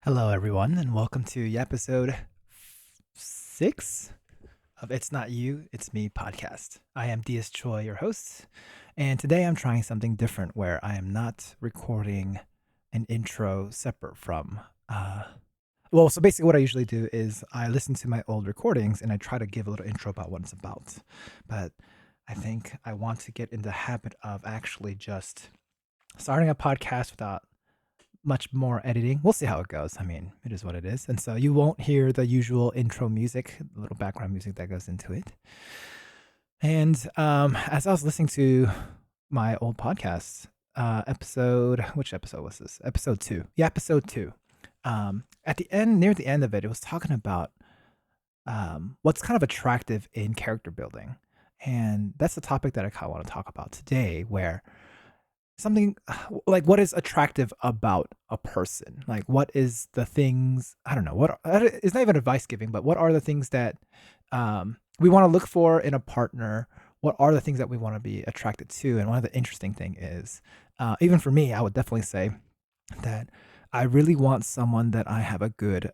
Hello, everyone, and welcome to Yapisode 6 of It's Not You, It's Me podcast. I am DS Choi, your host, and today I'm trying something different where I am not recording an intro separate from. So basically, what I usually do is I listen to my old recordings and I try to give a little intro about what it's about. But I think I want to get in the habit of actually just starting a podcast without much more editing. We'll see how it goes. I mean, it is what it is. And so you won't hear the usual intro music, the little background music that goes into it. And as I was listening to my old podcasts, which episode was this? Episode 2. Yeah, episode 2. At the end, near the end of it, it was talking about what's kind of attractive in character building. And that's the topic that I kind of want to talk about today, where something like what is attractive about a person, like what is the things, I don't know, it's not even advice giving, but what are the things that we want to look for in a partner, what are the things that we want to be attracted to. And one of the interesting thing is, even for me, I would definitely say that I really want someone that I have a good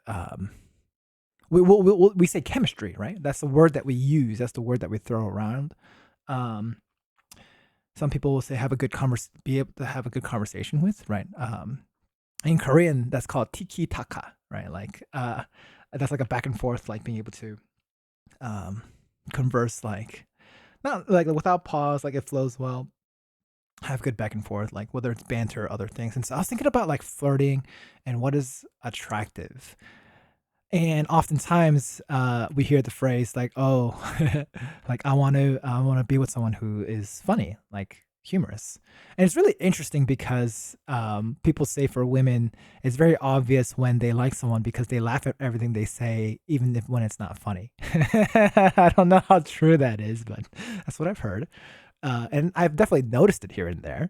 we say chemistry, right? That's the word that we use, that's the word that we throw around. um some people will say be able to have a good conversation with, right? In Korean, that's called tiki taka, right? Like that's like a back and forth, like being able to um, converse, like not like without pause, like it flows well. Have good back and forth, like whether it's banter or other things. And so I was thinking about like flirting and what is attractive. And oftentimes we hear the phrase like, "Oh, like I want to be with someone who is funny, like humorous." And it's really interesting because people say for women, it's very obvious when they like someone because they laugh at everything they say, even if when it's not funny. I don't know how true that is, but that's what I've heard, and I've definitely noticed it here and there.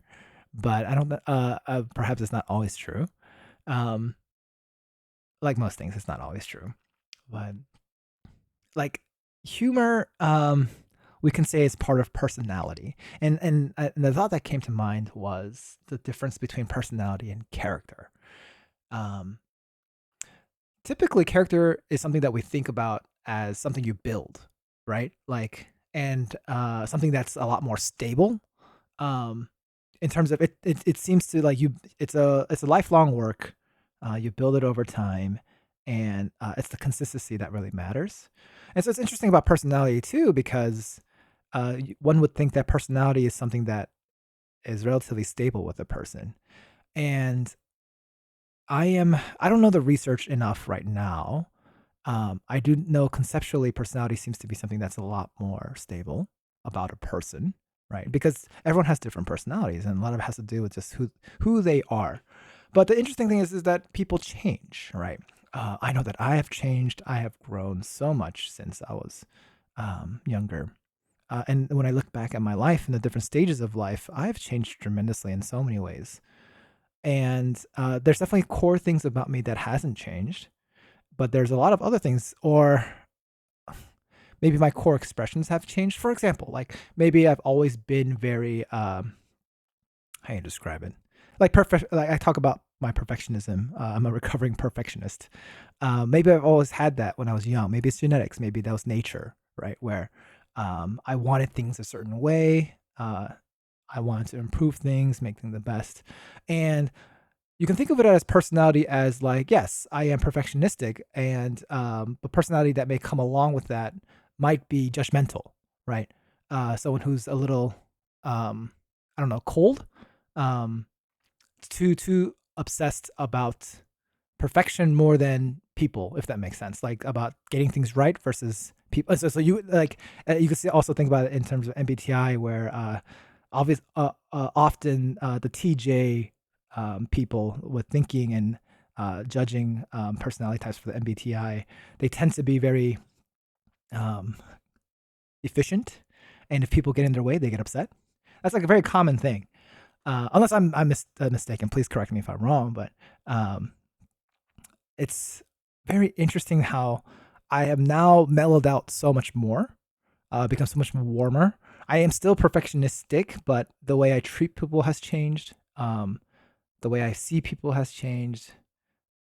But I don't. Perhaps it's not always true. Um, like most things, it's not always true. But like humor, we can say is part of personality. And the thought that came to mind was the difference between personality and character. Um, Typically, character is something that we think about as something you build, right? Like, and something that's a lot more stable. Um, in terms of it seems to like you. It's a lifelong work. You build it over time, and it's the consistency that really matters. And so it's interesting about personality too, because one would think that personality is something that is relatively stable with a person. And I don't know the research enough right now. I do know conceptually personality seems to be something that's a lot more stable about a person, right? Because everyone has different personalities, and a lot of it has to do with just who they are. But the interesting thing is that people change, right? I know that I have changed. I have grown so much since I was younger. And when I look back at my life and the different stages of life, I've changed tremendously in so many ways. And there's definitely core things about me that hasn't changed, but there's a lot of other things, or maybe my core expressions have changed. For example, like maybe I've always been very how do you describe it? Like perfect. Like I talk about my perfectionism. I'm a recovering perfectionist. Maybe I've always had that when I was young. Maybe it's genetics. Maybe that was nature, right? Where I wanted things a certain way. I wanted to improve things, make them the best, and you can think of it as personality as like, yes, I am perfectionistic, and the personality that may come along with that might be judgmental, right? Someone who's a little, I don't know, cold, um, too obsessed about perfection more than people, if that makes sense. Like about getting things right versus people. So you like you can also think about it in terms of MBTI, where often the TJ people with thinking and judging personality types for the MBTI, they tend to be very um, efficient, and if people get in their way, they get upset. That's like a very common thing. Unless I'm mistaken, please correct me if I'm wrong. But um, it's very interesting how I am now mellowed out so much more, become so much warmer. I am still perfectionistic, but the way I treat people has changed. The way I see people has changed.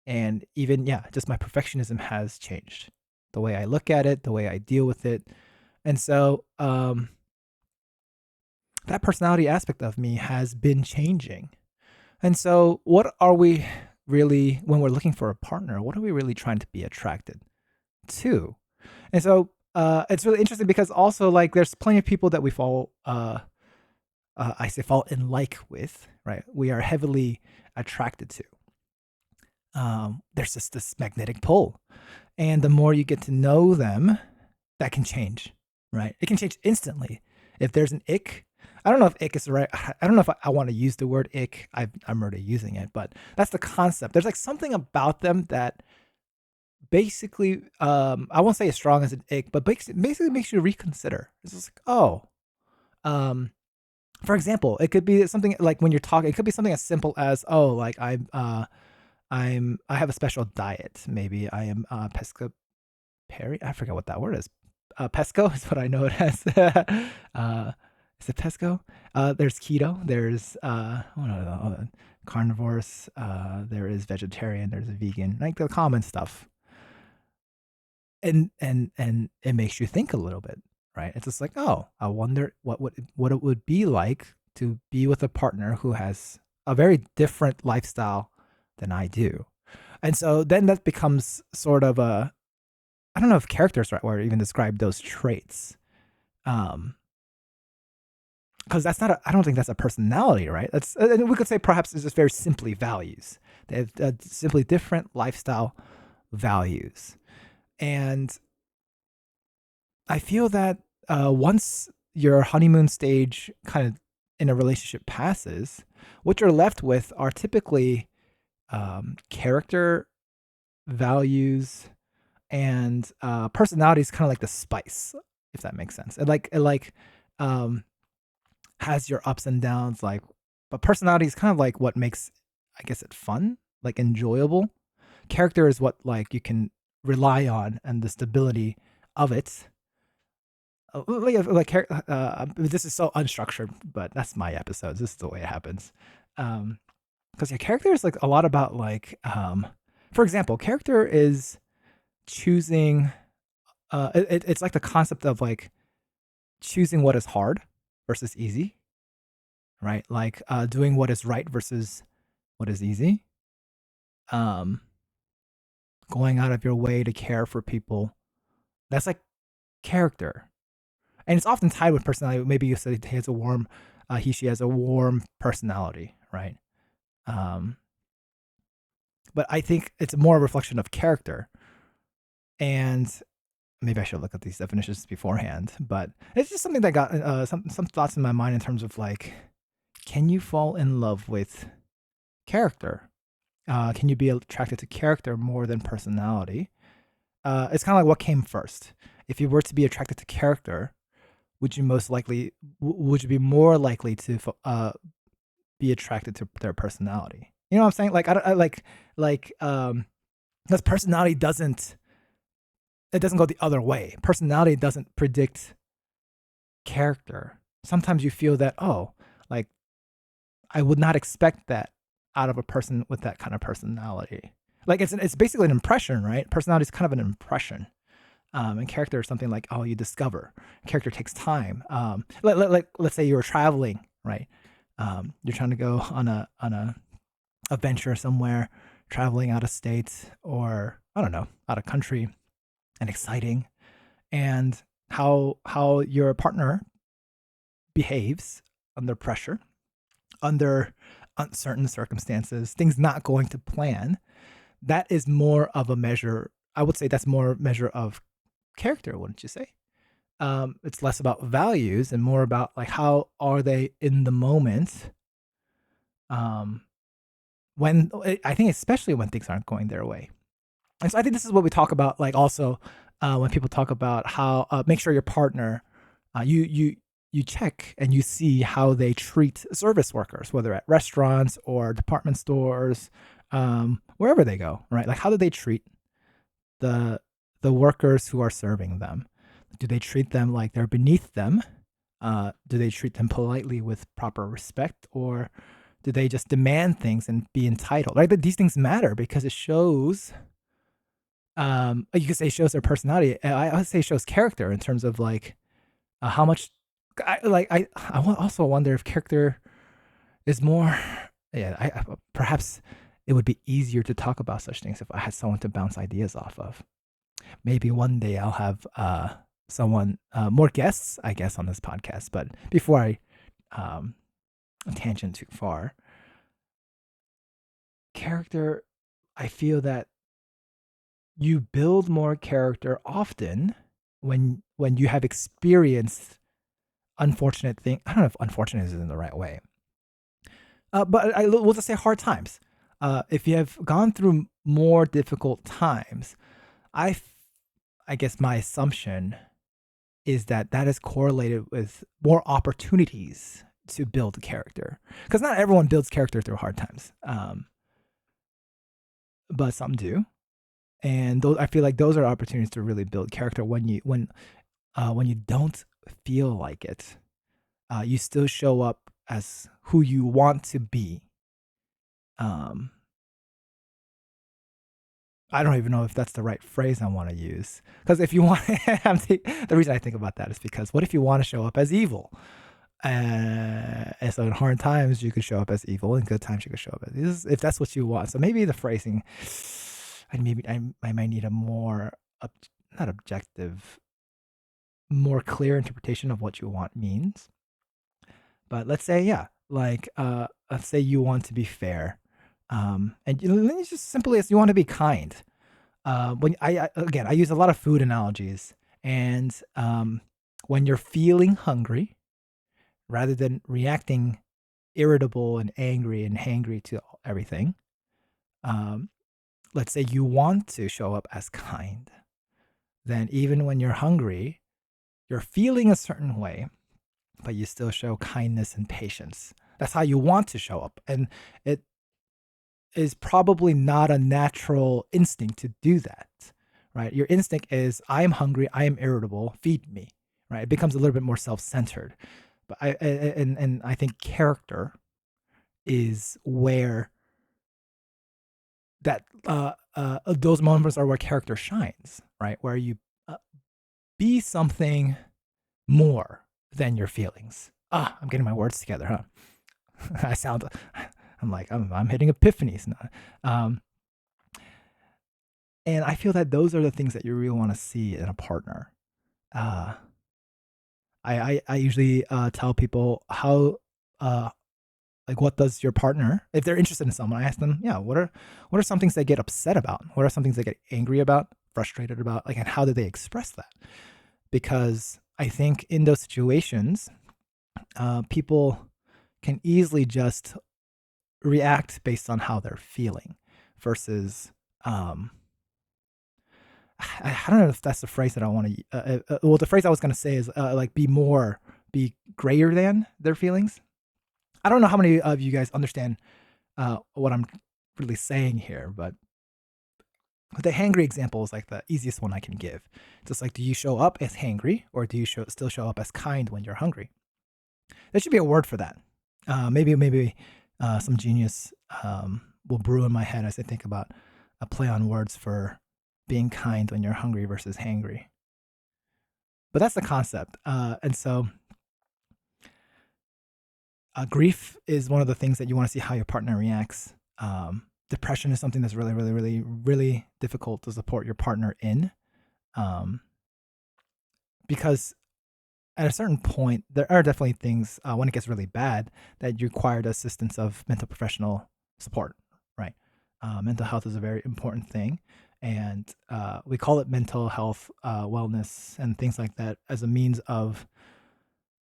And even, yeah, just my perfectionism has changed. The way I look at it, the way I deal with it. And so that personality aspect of me has been changing. And so, what are we really, when we're looking for a partner, what are we really trying to be attracted to? And so, it's really interesting because also, like, there's plenty of people that we I say fall in like with, right? We are heavily attracted to. There's just this magnetic pull. And the more you get to know them, that can change, right? It can change instantly. If there's an ick, I don't know if ick is the right. I don't know if I want to use the word ick. I'm already using it, but that's the concept. There's like something about them that basically, I won't say as strong as an ick, but basically makes you reconsider. It's just like, oh, um, for example, it could be something like when you're talking. It could be something as simple as, oh, like I have a special diet. Maybe I am pescatarian. I forget what that word is. Pesco is what I know it as. Is it pesco? There's keto. There's what are carnivores. There is vegetarian. There's vegan. Like the common stuff. And it makes you think a little bit, right? It's just like, oh, I wonder what it would be like to be with a partner who has a very different lifestyle than I do. And so then that becomes sort of a, I don't know if character is the right word to even describe those traits. Because that's not I don't think that's a personality, right? That's, and we could say perhaps it's just very simply values. They have simply different lifestyle values. And I feel that once your honeymoon stage kind of in a relationship passes, what you're left with are typically character, values, and personality is kind of like the spice, if that makes sense. It um, has your ups and downs, like, but personality is kind of like what makes, I guess, it fun, like enjoyable. Character is what like you can rely on and the stability of it. This is so unstructured, but that's my episodes. This is the way it happens. Because your character is like a lot about like, for example, character is choosing. It's like the concept of like choosing what is hard versus easy, right? Like doing what is right versus what is easy. Um, Going out of your way to care for people. That's like character, and it's often tied with personality. Maybe you said he has a warm, she has a warm personality, right? Um, but I think it's more a reflection of character. And maybe I should look at these definitions beforehand. But it's just something that got some thoughts in my mind in terms of like, can you fall in love with character? Can you be attracted to character more than personality? It's kind of like what came first. If you were to be attracted to character, would you would you be more likely to be attracted to their personality? You know what I'm saying? Like I because personality doesn't, it doesn't go the other way. Personality doesn't predict character. Sometimes you feel that, oh, like I would not expect that out of a person with that kind of personality. Like it's basically an impression, right? Personality is kind of an impression. And character is something like, oh, you discover. Character takes time. Let's say you were traveling, right? You're trying to go on a adventure somewhere, traveling out of state or I don't know, out of country, and exciting, and how your partner behaves under pressure, under uncertain circumstances, things not going to plan. That is more of a measure. I would say that's more measure of character, wouldn't you say? It's less about values and more about like how are they in the moment. Um, when I think especially when things aren't going their way. And so I think this is what we talk about, like also when people talk about how make sure your partner, you check and you see how they treat service workers, whether at restaurants or department stores, wherever they go, right? Like how do they treat the the workers who are serving them? Do they treat them like they're beneath them? Do they treat them politely with proper respect, or Do they just demand things and be entitled? Right? These things matter because it shows. You could say shows their personality. I would say shows character in terms of like how much. I also wonder if character is more. Yeah, perhaps it would be easier to talk about such things if I had someone to bounce ideas off of. Maybe one day I'll have someone more guests, I guess, on this podcast. But before I um, tangent too far, character, I feel that you build more character often when you have experienced unfortunate thing. I don't know if unfortunate is in the right way, but we'll just say hard times. If you have gone through more difficult times, I I guess my assumption is that that is correlated with more opportunities to build character. Because not everyone builds character through hard times, but some do. And those, I feel like those are opportunities to really build character when you don't feel like it. You still show up as who you want to be. Um, I don't even know if that's the right phrase I want to use. Because if you want, the reason I think about that is because what if you want to show up as evil? And so in hard times, you could show up as evil. In good times, you could show up as this, if that's what you want. So maybe the phrasing, and maybe I might need a more, not objective, more clear interpretation of what you want means. But let's say, yeah, like let's say you want to be fair, and it's just simply as you want to be kind. When again, I use a lot of food analogies, and when you're feeling hungry, rather than reacting irritable and angry and hangry to everything, um, let's say you want to show up as kind. Then even when you're hungry, you're feeling a certain way, but you still show kindness and patience. That's how you want to show up. And it is probably not a natural instinct to do that, right? Your instinct is, I am hungry, I am irritable, feed me, right? It becomes a little bit more self-centered. But I think character is where that those moments are where character shines, right? Where you be something more than your feelings. I'm getting my words together, huh? I'm hitting epiphanies now. And I feel that those are the things that you really want to see in a partner. Uh, I usually tell people how like what does your partner, if they're interested in someone, I ask them, yeah, what are some things they get upset about? What are some things they get angry about, frustrated about, like, and how do they express that? Because I think in those situations, people can easily just react based on how they're feeling versus I don't know if that's the phrase that I want to well, the phrase I was going to say is like be greater than their feelings. I don't know how many of you guys understand what I'm really saying here, but the hangry example is like the easiest one I can give. It's just like, do you show up as hangry or do you still show up as kind when you're hungry? There should be a word for that. Maybe some genius will brew in my head as I think about a play on words for being kind when you're hungry versus hangry. But that's the concept. And so grief is one of the things that you want to see how your partner reacts. Depression is something that's really, really, really, really difficult to support your partner in. Because at a certain point, there are definitely things when it gets really bad that you require the assistance of mental professional support, right? Mental health is a very important thing. And we call it mental health, wellness, and things like that as a means of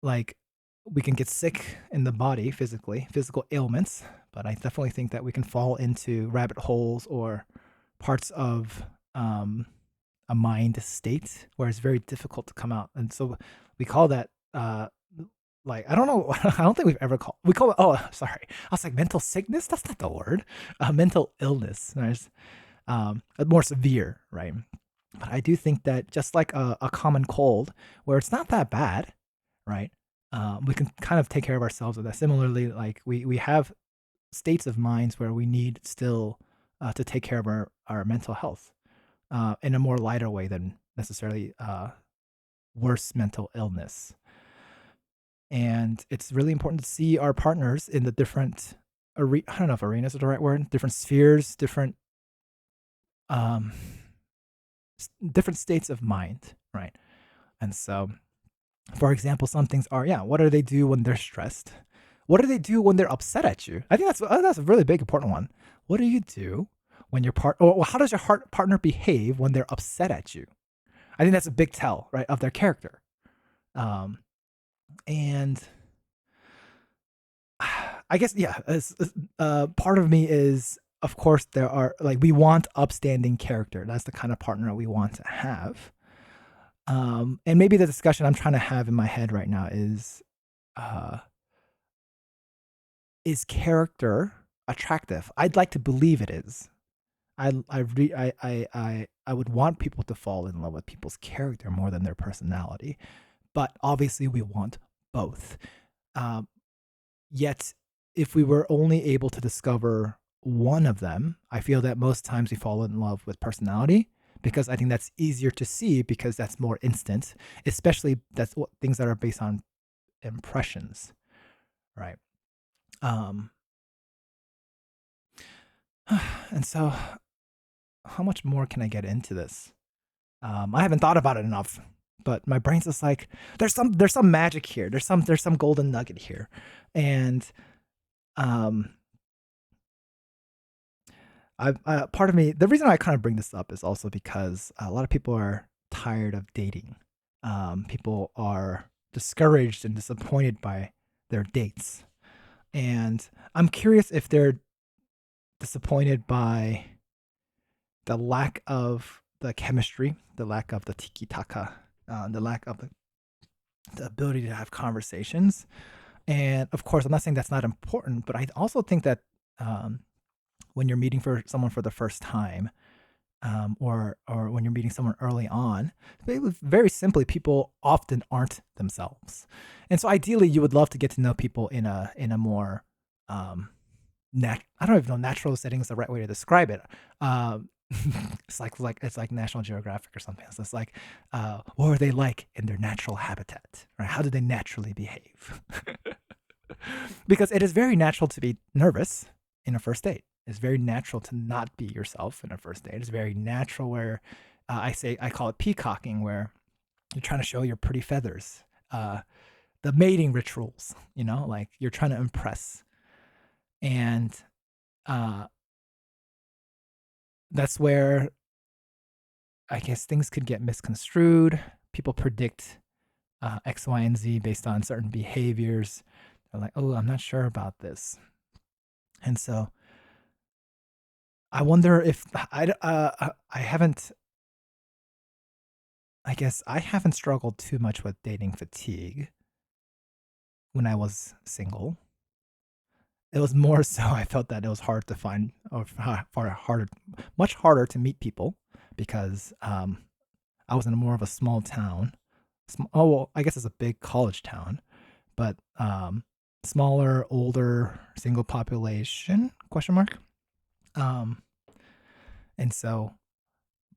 like, we can get sick in the body physically, physical ailments, but I definitely think that we can fall into rabbit holes or parts of a mind state where it's very difficult to come out. And so we call that like, I don't know, I don't think we call it, oh, sorry. I was like, mental sickness? That's not the word. Mental illness. There's more severe, right? But I do think that just like a common cold where it's not that bad, right? We can kind of take care of ourselves with that. Similarly, like we have states of minds where we need still to take care of our mental health in a more lighter way than necessarily worse mental illness. And it's really important to see our partners in the different I don't know if arenas are the right word, different spheres, um, different states of mind, right? And so, for example, some things are, yeah, what do they do when they're stressed? What do they do when they're upset at you? I think that's a really big important one. What do you do when your or how does your partner behave when they're upset at you? I think that's a big tell, right, of their character. Um, and I guess, yeah, part of me is, of course, there are like we want upstanding character. That's the kind of partner we want to have. And maybe the discussion I'm trying to have in my head right now uh, is character attractive? I'd like to believe it is. I would want people to fall in love with people's character more than their personality, but obviously we want both. Um, Yet, if we were only able to discover one of them, I feel that most times we fall in love with personality because I think that's easier to see because that's more instant, especially that's what things that are based on impressions, right? Um, and so, how much more can I get into this? I haven't thought about it enough, but my brain's just like there's some magic here. There's some golden nugget here, and um, part of me, the reason I kind of bring this up is also because a lot of people are tired of dating. People are discouraged and disappointed by their dates, and I'm curious if they're disappointed by the lack of the chemistry, the lack of the tiki taka, the lack of the ability to have conversations. And of course, I'm not saying that's not important, but I also think that um, when you're meeting for someone for the first time, or when you're meeting someone early on, very simply, people often aren't themselves, and so ideally, you would love to get to know people in a more I don't even know natural setting is the right way to describe it. It's like National Geographic or something. So it's like, what are they like in their natural habitat? Right? How do they naturally behave? Because it is very natural to be nervous in a first date. It's very natural to not be yourself in a first date. It's very natural where I call it peacocking, where you're trying to show your pretty feathers. The mating rituals, like you're trying to impress, and uh, that's where I guess things could get misconstrued. People predict X, Y, and Z based on certain behaviors. They're like, oh, I'm not sure about this. And so I wonder if I haven't, I guess I haven't struggled too much with dating fatigue when I was single. It was more so I felt that it was hard to find, or much harder to meet people because I was in more of a small town. Oh, well, I guess it's a big college town, but smaller, older, single population? Question mark. Um, and so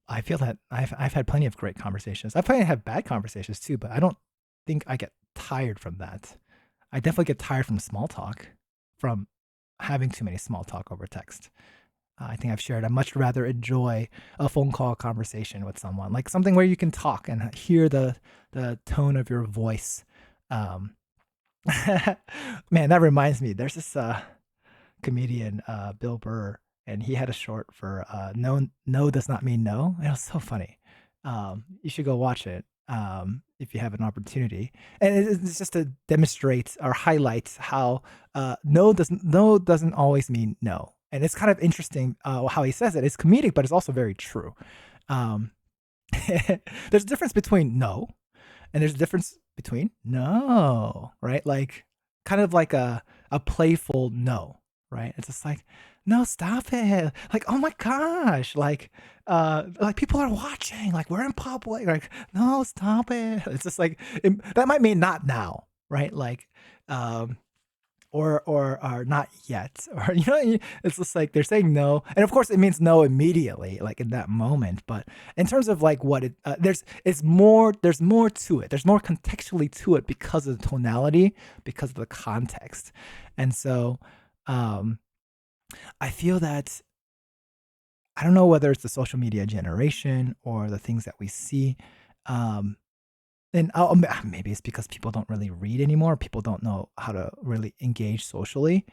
I feel that I've had plenty of great conversations. I've probably had bad conversations too, but I don't think I get tired from that. I definitely get tired from small talk, from having too many small talk over text. I think I've shared. I much rather enjoy a phone call conversation with someone, like something where you can talk and hear the tone of your voice. Um, Man, that reminds me. There's this comedian, Bill Burr, and he had a short for "No, no does not mean no." It was so funny. You should go watch it if you have an opportunity. And it's just to demonstrate or highlight how no doesn't always mean no. And it's kind of interesting how he says it. It's comedic, but it's also very true. Um, there's a difference between no, and there's a difference between no, right? Like kind of like a playful no, right? It's just like, no, stop it. Like, oh my gosh, like people are watching, like we're in public, like, no, stop it. It's just like that might mean not now, right? Like um or not yet, or it's just like they're saying no, and of course it means no immediately, like in that moment. But in terms of like what it there's more to it. There's more contextually to it because of the tonality, because of the context, and so um, I feel that I don't know whether it's the social media generation or the things that we see. Um, and maybe it's because people don't really read anymore. People don't know how to really engage socially.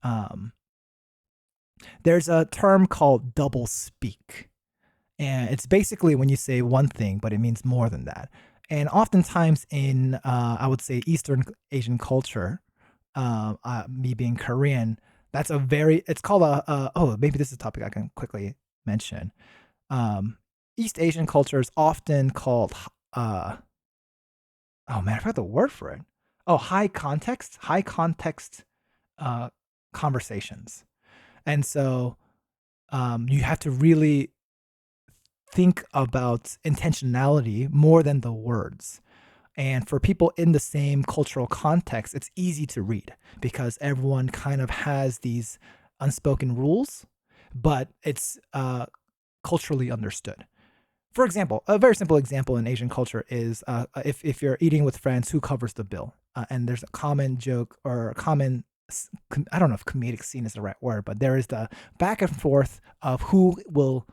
Um, there's a term called double speak, and it's basically when you say one thing, but it means more than that. And oftentimes in, I would say, Eastern Asian culture, me being Korean, it's called oh, maybe this is a topic I can quickly mention. Um, East Asian culture is often called, uh, oh man, I forgot the word for it. Oh, high context uh, conversations. And so you have to really think about intentionality more than the words. And for people in the same cultural context, it's easy to read because everyone kind of has these unspoken rules, but it's culturally understood. For example, a very simple example in Asian culture is if you're eating with friends, who covers the bill? And there's a common joke or a common, I don't know if comedic scene is the right word, but there is the back and forth of who will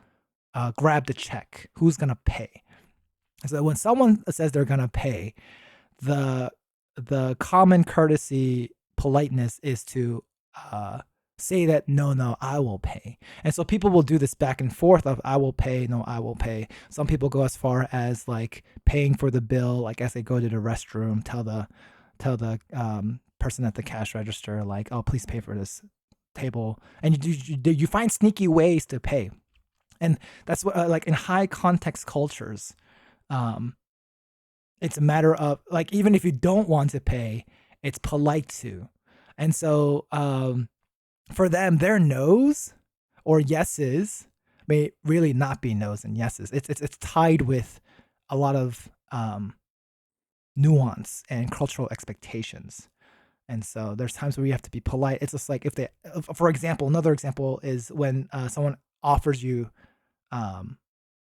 grab the check, who's going to pay. So when someone says they're going to pay, the the common courtesy politeness is to say that no, I will pay. And so people will do this back and forth of I will pay, no, I will pay. Some people go as far as like paying for the bill, like as they go to the restroom, tell the person at the cash register like, oh, please pay for this table, and you find sneaky ways to pay. And that's what like in high context cultures, um, it's a matter of like even if you don't want to pay, it's polite to. And so for them, their no's or yeses may really not be no's and yeses. It's tied with a lot of nuance and cultural expectations. And so there's times where you have to be polite. It's just like if they, for example, another example is when someone offers you, um,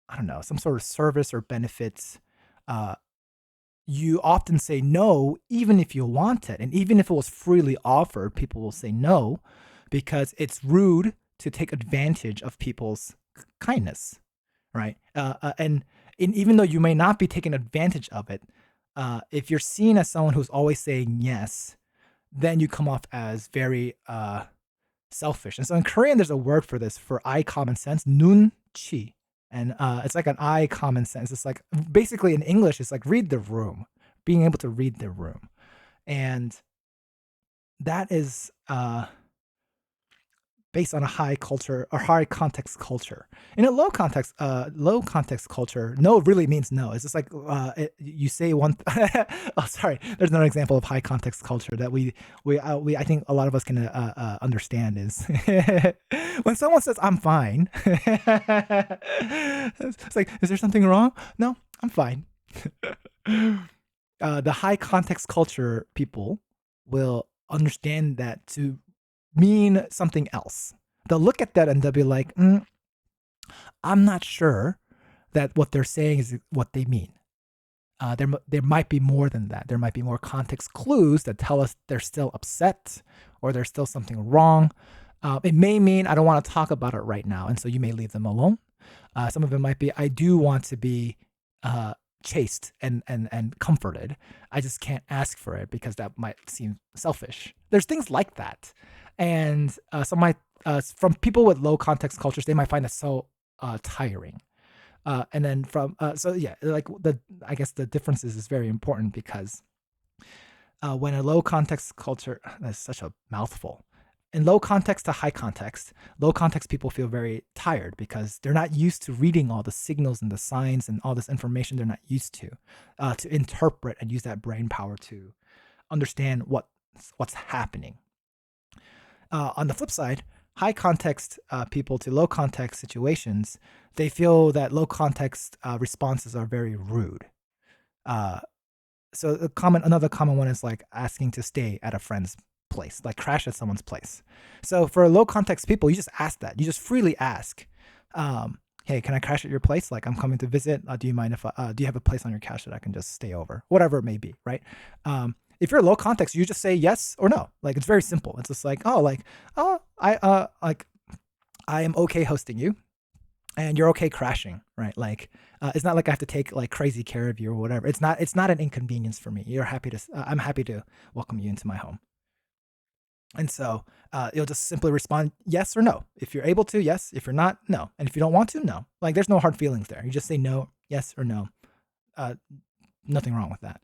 I don't know, some sort of service or benefits. Uh, you often say no, even if you want it. And even if it was freely offered, people will say no because it's rude to take advantage of people's kindness, right? And even though you may not be taking advantage of it, if you're seen as someone who's always saying yes, then you come off as very selfish. And so in Korean, there's a word for this for eye common sense, nun chi. And it's like an eye common sense. It's like basically in English, it's like read the room, being able to read the room. And that is based on a high culture or high context culture. In a low context culture, no really means no. It's just like you say one. Oh, sorry. There's another example of high context culture that we I think a lot of us can understand is when someone says I'm fine. It's like, is there something wrong? No, I'm fine. The high context culture people will understand that to mean something else. They'll look at that and they'll be like, I'm not sure that what they're saying is what they mean. There might be more than that. There might be more context clues that tell us they're still upset or there's still something wrong. It may mean I don't want to talk about it right now, and so you may leave them alone. Some of it might be I do want to be chased and comforted. I just can't ask for it because that might seem selfish. There's things like that, and some might from people with low context cultures, they might find that so tiring. And then from so yeah, like I guess the differences is very important because when a low context culture, that's such a mouthful. In low context to high context, low context people feel very tired because they're not used to reading all the signals and the signs and all this information. They're not used to interpret and use that brain power to understand what's happening. On the flip side, high context people to low context situations, they feel that low context responses are very rude. So another common one is like asking to stay at a friend's place, like crash at someone's place. So for low context people, you just ask that. You just freely ask, hey, can I crash at your place? Like, I'm coming to visit. Do you mind if do you have a place on your couch that I can just stay over? Whatever it may be, right? If you're low context, you just say yes or no. Like, it's very simple. It's just like, I am okay hosting you, and you're okay crashing, right? Like, it's not like I have to take like crazy care of you or whatever. It's not an inconvenience for me. I'm happy to welcome you into my home. And so you'll just simply respond yes or no. If you're able to, yes. If you're not, no. And if you don't want to, no. Like, there's no hard feelings there. You just say no, yes or no. Nothing wrong with that.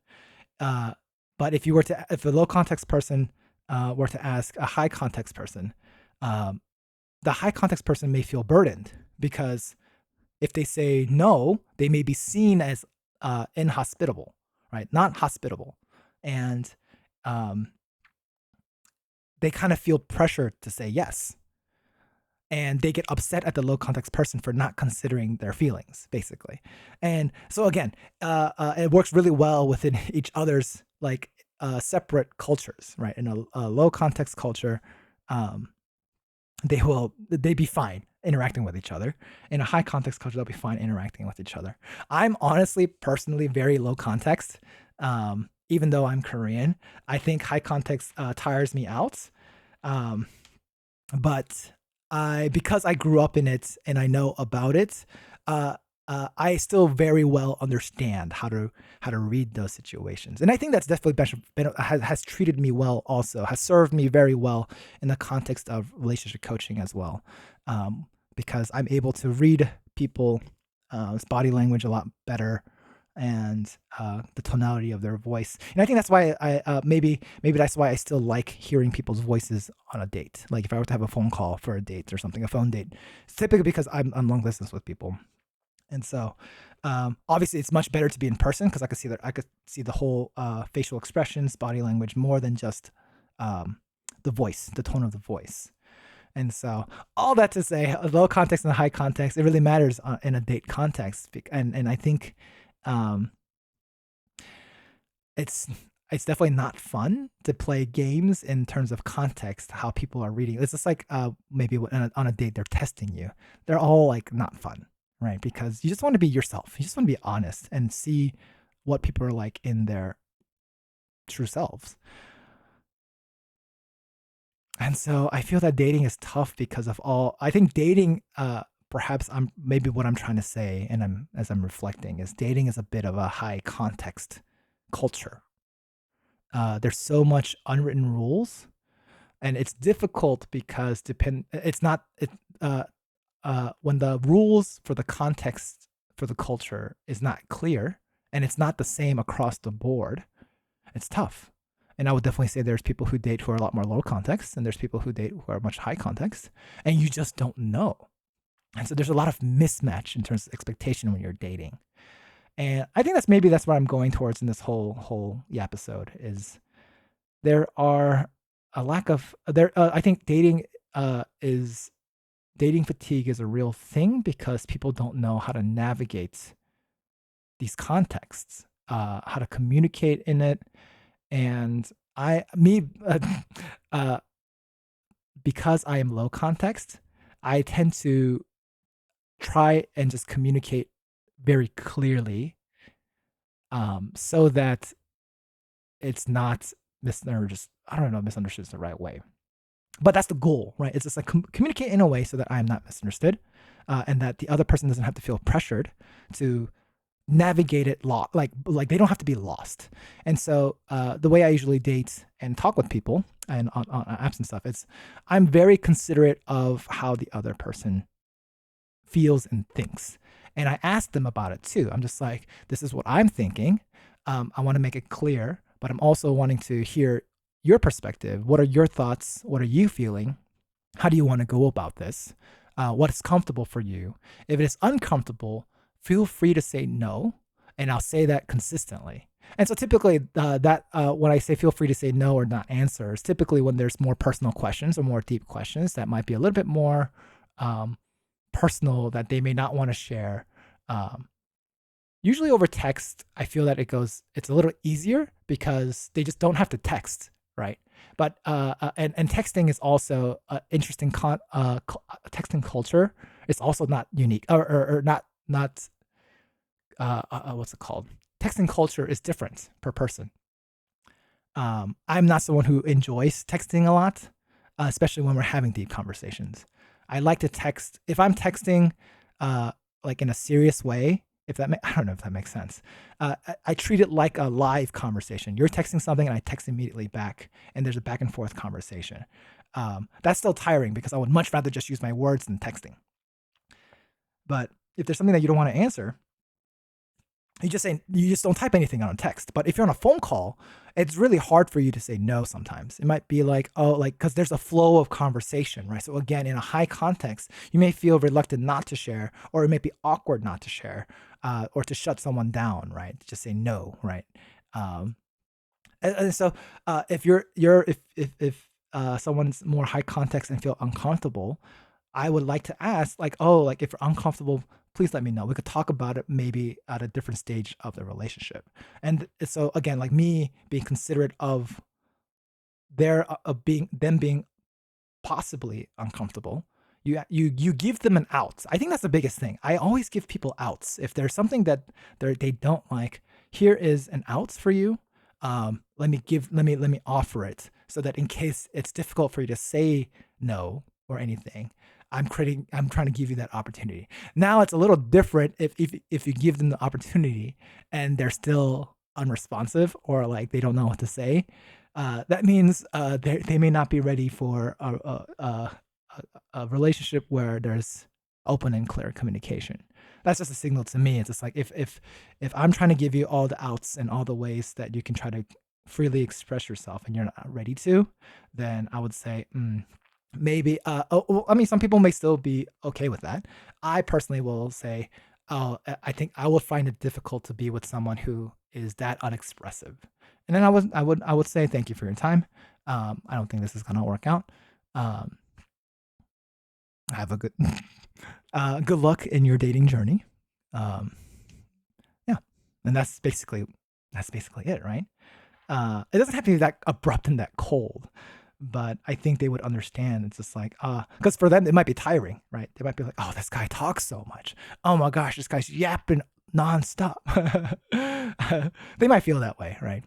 But if a low context person were to ask a high context person, the high context person may feel burdened, because if they say no, they may be seen as inhospitable, right? Not hospitable. And they kind of feel pressured to say yes. And they get upset at the low context person for not considering their feelings, basically. And so again, it works really well within each other's like separate cultures, right? In a low context culture, they'd be fine interacting with each other. In a high context culture, they'll be fine interacting with each other. I'm honestly, personally, very low context. Even though I'm Korean, I think high context tires me out. But because I grew up in it and I know about it, I still very well understand how to read those situations. And I think that's definitely has treated me well, also has served me very well in the context of relationship coaching as well, because I'm able to read people's body language a lot better, and the tonality of their voice. And I think that's why maybe that's why I still like hearing people's voices on a date. Like, if I were to have a phone call for a date or something, a phone date, it's typically because I'm long distance with people. And so obviously it's much better to be in person, because I could see the whole facial expressions, body language, more than just the voice, the tone of the voice. And so all that to say, low context and high context, it really matters in a date context. And I think it's definitely not fun to play games in terms of context, how people are reading. It's just like maybe on a date they're testing you. They're all like not fun, right? Because you just want to be yourself. You just want to be honest and see what people are like in their true selves. And so I feel that dating is tough because of I think dating, perhaps maybe what I'm trying to say, and as I'm reflecting, is dating is a bit of a high context culture. There's so much unwritten rules, and it's difficult because when the rules for the context for the culture is not clear, and it's not the same across the board, it's tough. And I would definitely say there's people who date who are a lot more low context, and there's people who date who are much high context, and you just don't know. And so there's a lot of mismatch in terms of expectation when you're dating. And I think that's where I'm going towards in this whole Yapisode, is there are a lack of I think dating fatigue is a real thing, because people don't know how to navigate these contexts, how to communicate in it. And because I am low context, I tend to try and just communicate very clearly, so that it's not misunderstood is the right way. But that's the goal, right? It's just like communicate in a way so that I'm not misunderstood, and that the other person doesn't have to feel pressured to navigate it like they don't have to be lost. And so the way I usually date and talk with people and on apps and stuff, it's I'm very considerate of how the other person feels and thinks, and I ask them about it too. I'm just like, this is what I'm thinking. I want to make it clear, but I'm also wanting to hear your perspective. What are your thoughts? What are you feeling? How do you want to go about this? What is comfortable for you? If it is uncomfortable, feel free to say no, and I'll say that consistently. And so typically when I say feel free to say no or not answer, is typically when there's more personal questions or more deep questions that might be a little bit more personal, that they may not want to share. Usually over text, I feel that it's a little easier, because they just don't have to text right? But and texting is also interesting. Texting culture is also not unique, or not what's it called? Texting culture is different per person. I'm not someone who enjoys texting a lot, especially when we're having deep conversations. I like to text if I'm texting, uh, like in a serious way. If that, I don't know if that makes sense. I treat it like a live conversation. You're texting something, and I text immediately back, and there's a back and forth conversation. That's still tiring because I would much rather just use my words than texting. But if there's something that you don't want to answer, you just don't type anything on a text. But if you're on a phone call, it's really hard for you to say no sometimes. It might be like, oh, like, because there's a flow of conversation, right? So again, in a high context, you may feel reluctant not to share, or it may be awkward not to share, or to shut someone down, right? Just say no, right? Um, and so if someone's more high context and feel uncomfortable, I would like to ask, like, oh, like if you're uncomfortable, please let me know. We could talk about it maybe at a different stage of the relationship. And so again, like me being considerate of being possibly uncomfortable. You give them an out. I think that's the biggest thing. I always give people outs. If there's something that they don't like, here is an out for you. Let me offer it so that in case it's difficult for you to say no or anything, I'm trying to give you that opportunity. Now it's a little different if you give them the opportunity and they're still unresponsive or like they don't know what to say. That means they may not be ready for a relationship where there's open and clear communication. That's just a signal to me. It's just like if I'm trying to give you all the outs and all the ways that you can try to freely express yourself and you're not ready to, then I would say maybe. Well, I mean, some people may still be okay with that. I personally will say, oh, I think I would find it difficult to be with someone who is that unexpressive. And then I would say thank you for your time. I don't think this is gonna work out. Um, have a good good luck in your dating journey. Um, yeah, and that's basically it, right? It doesn't have to be that abrupt and that cold, but I think they would understand. It's just like, because for them it might be tiring, right? They might be like, oh, this guy talks so much. Oh my gosh, this guy's yapping nonstop. They might feel that way, right?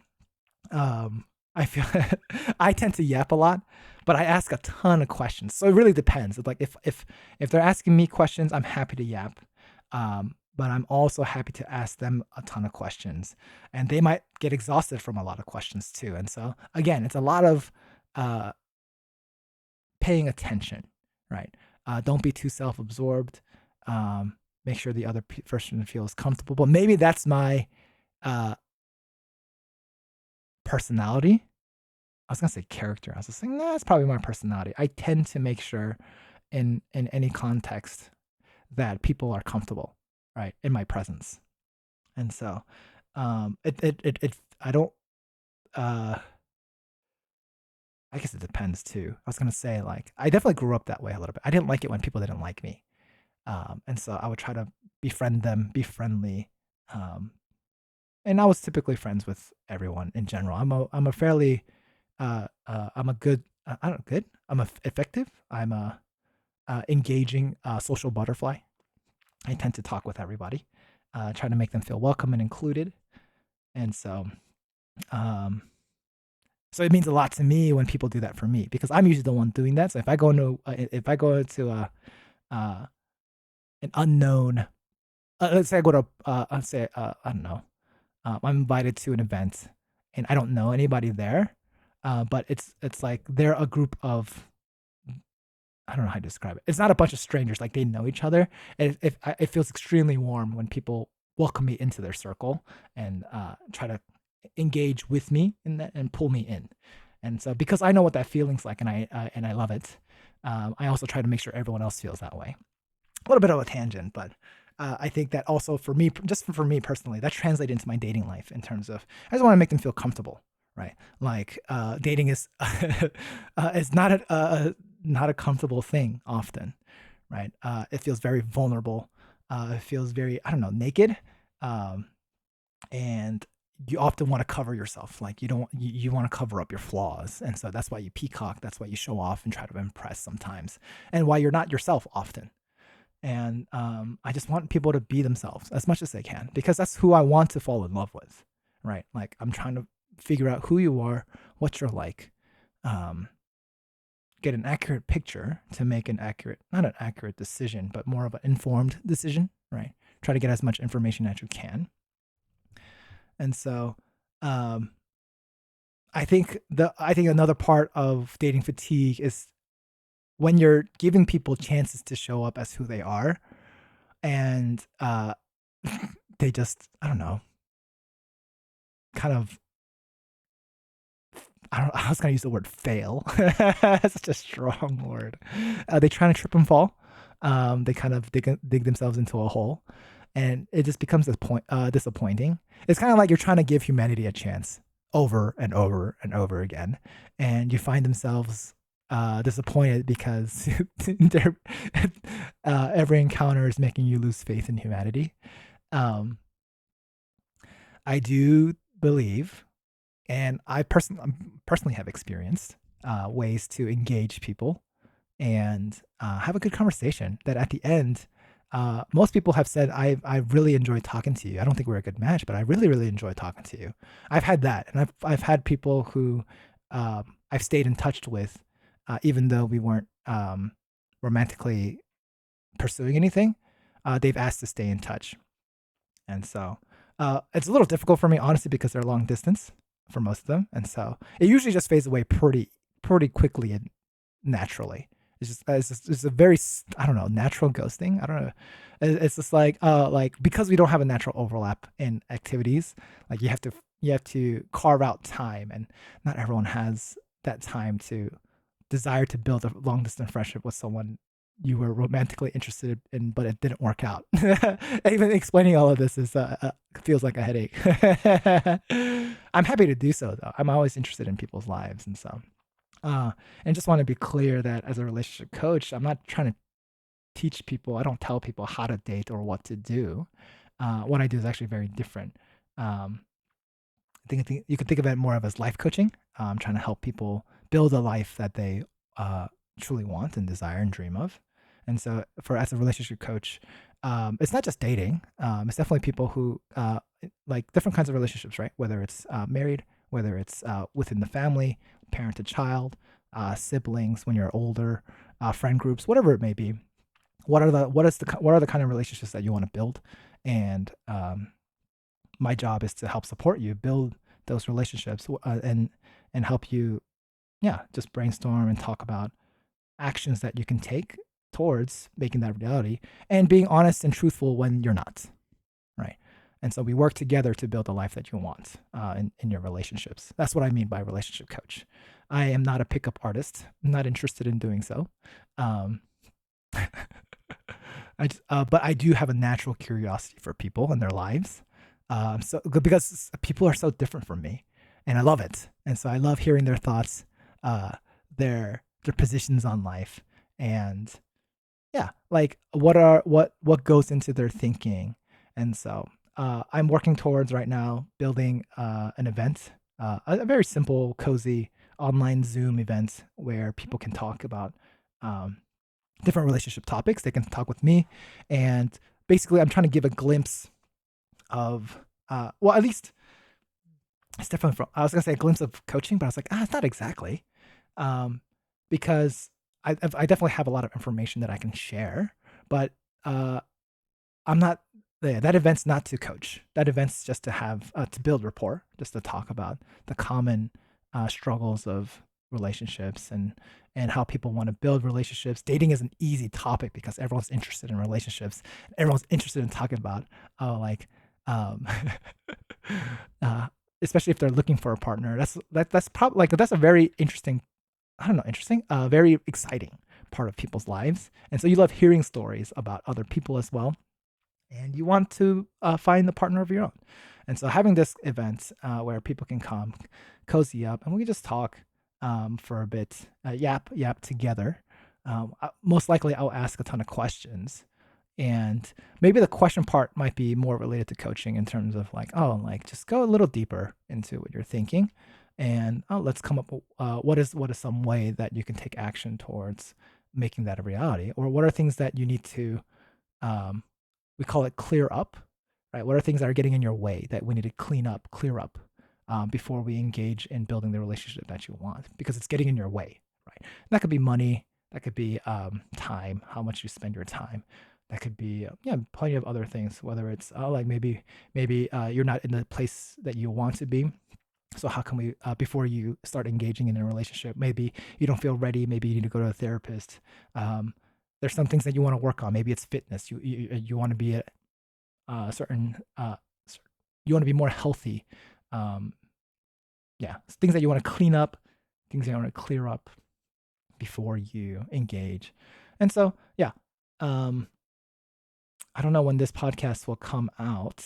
I feel I tend to yap a lot, but I ask a ton of questions. So it really depends. It's like if they're asking me questions, I'm happy to yap. But I'm also happy to ask them a ton of questions, and they might get exhausted from a lot of questions too. And so again, it's a lot of uh, paying attention, right? Don't be too self-absorbed. Make sure the other person feels comfortable. But maybe that's my uh, personality. I was gonna say character. I was just saying, nah, it's probably my personality. I tend to make sure in any context that people are comfortable, right, in my presence. And so, it I don't. Uh, I guess it depends too. I was gonna say like I definitely grew up that way a little bit. I didn't like it when people didn't like me, and so I would try to befriend them, be friendly, um, and I was typically friends with everyone in general. I'm a fairly I'm a good I don't good. Effective. I'm a engaging social butterfly. I tend to talk with everybody, try to make them feel welcome and included. And um, so it means a lot to me when people do that for me because I'm usually the one doing that. So if I go into uh, an unknown, let's say I go to let's say I don't know, I'm invited to an event and I don't know anybody there, but it's like they're a group of I don't know how to describe it. It's not a bunch of strangers like they know each other. It feels extremely warm when people welcome me into their circle and try to engage with me in that and pull me in. And so because I know what that feeling's like and I love it, I also try to make sure everyone else feels that way. A little bit of a tangent, but I think that also for me, just for me personally, that translates into my dating life in terms of I just want to make them feel comfortable, right? Like dating is not a comfortable thing often, right? It feels very vulnerable. It feels very I don't know naked, um, and you often want to cover yourself. Like you don't you want to cover up your flaws, and so that's why you peacock. That's why you show off and try to impress sometimes, and why you're not yourself often. And I just want people to be themselves as much as they can because that's who I want to fall in love with, right? Like I'm trying to figure out who you are, what you're like, um, get an accurate picture to make an accurate, not an accurate decision, but more of an informed decision, right? Try to get as much information as you can. And so, um, I think another part of dating fatigue is when you're giving people chances to show up as who they are, and they just I don't know, kind of I don't I was gonna use the word fail. That's such a strong word. They try to trip and fall. They kind of dig themselves into a hole, and it just becomes disappointing. It's kind of like you're trying to give humanity a chance over and over and over again, and you find themselves disappointed because every encounter is making you lose faith in humanity. Um, I do believe and personally have experienced ways to engage people and have a good conversation. That at the end, most people have said, I really enjoyed talking to you. I don't think we're a good match, but I really enjoyed talking to you. I've had that, and I've had people who I've stayed in touch with, even though we weren't romantically pursuing anything. They've asked to stay in touch, and so it's a little difficult for me, honestly, because they're long distance for most of them, and so it usually just fades away pretty quickly and naturally. It's a very I don't know, natural ghosting. I don't know. It's just like because we don't have a natural overlap in activities, like you have to carve out time, and not everyone has that time to desire to build a long distance friendship with someone you were romantically interested in, but it didn't work out. Even explaining all of this is feels like a headache. I'm happy to do so though. I'm always interested in people's lives, and so and just want to be clear that as a relationship coach, I'm not trying to teach people. I don't tell people how to date or what to do. What I do is actually very different. Um, think you could think of it more of as life coaching. I'm trying to help people build a life that they truly want and desire and dream of. And so, for as a relationship coach, it's not just dating. It's definitely people who like different kinds of relationships, right? Whether it's married, whether it's within the family, parent to child, siblings when you're older, friend groups, whatever it may be. What are the kind of relationships that you want to build? And my job is to help support you build those relationships and help you, yeah, just brainstorm and talk about actions that you can take towards making that reality and being honest and truthful when you're not, right? And so we work together to build the life that you want in your relationships. That's what I mean by relationship coach. I am not a pickup artist. I'm not interested in doing so. Um, but I do have a natural curiosity for people and their lives. So because people are so different from me, and I love it. And so I love hearing their thoughts, their positions on life, and yeah, like what goes into their thinking. And so I'm working towards right now building an event, a very simple, cozy online Zoom event where people can talk about um, different relationship topics. They can talk with me, and basically, I'm trying to give a glimpse of, well, at least it's definitely from. I was gonna say a glimpse of coaching, but I was like, it's not exactly, because I definitely have a lot of information that I can share, but uh, I'm not. Yeah, that event's not to coach. That event's just to have to build rapport, just to talk about the common struggles of relationships and how people want to build relationships. Dating is an easy topic because everyone's interested in relationships. Everyone's interested in talking about like um, uh, especially if they're looking for a partner. That's probably like that's a very interesting. I don't know, interesting, very exciting part of people's lives. And so you love hearing stories about other people as well, and you want to find the partner of your own. And so having this event where people can come, cozy up, and we can just talk for a bit, yap together. Most likely, I'll ask a ton of questions, And maybe the question part might be more related to coaching in terms of like, oh, like just go a little deeper into what you're thinking, and let's come up with what is some way that you can take action towards making that a reality, or what are things that you need to um, we call it clear up, right? What are things that are getting in your way that we need to clean up, clear up before we engage in building the relationship that you want, because it's getting in your way, right? And that could be money, that could be time, how much you spend your time. That could be yeah, plenty of other things. Whether it's like maybe you're not in the place that you want to be, so how can we before you start engaging in a relationship, maybe you don't feel ready, maybe you need to go to a therapist. um, there's some things that you want to work on, maybe it's fitness, you want to be at certain you want to be more healthy. um, yeah, things that you want to clean up, things that you want to clear up before you engage. And so yeah, um, I don't know when this podcast will come out.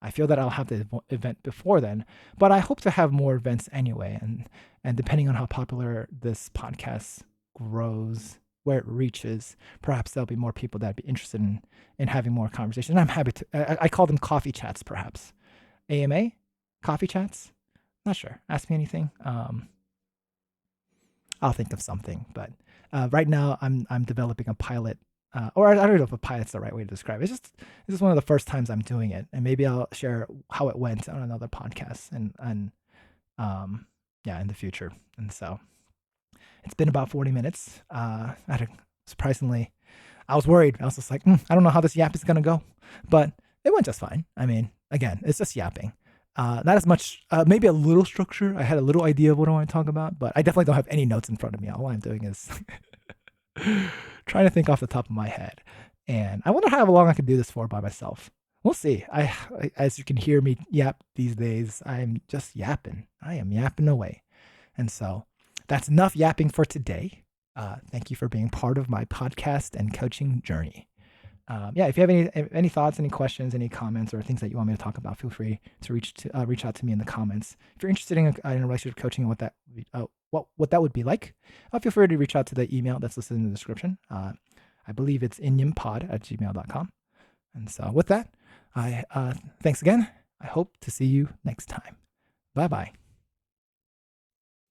I feel that I'll have the event before then, but I hope to have more events anyway. And depending on how popular this podcast grows, where it reaches, perhaps there'll be more people that'd be interested in having more conversation. I'm happy to. I call them coffee chats, perhaps. AMA, coffee chats. Not sure. Ask me anything. I'll think of something. But right now, I'm developing a pilot, or I don't know if a pilot's the right way to describe it. It's just one of the first times I'm doing it, and maybe I'll share how it went on another podcast and yeah, in the future. And so it's been about 40 minutes. Surprisingly, I was worried. I was just like, I don't know how this yap is gonna go, but it went just fine. I mean, again, it's just yapping. Not as much, maybe a little structure. I had a little idea of what I want to talk about, but I definitely don't have any notes in front of me. All I'm doing is trying to think off the top of my head. And I wonder how long I can do this for by myself. We'll see. As you can hear me yap these days, I'm just yapping. I am yapping away. And so that's enough yapping for today. Thank you for being part of my podcast and coaching journey. Yeah, if you have any thoughts, any questions, any comments, or things that you want me to talk about, feel free to reach out to me in the comments. If you're interested in a relationship coaching and what that would be like, feel free to reach out to the email that's listed in the description. I believe it's inyampod@gmail.com. And so with that, I thanks again. I hope to see you next time. Bye bye.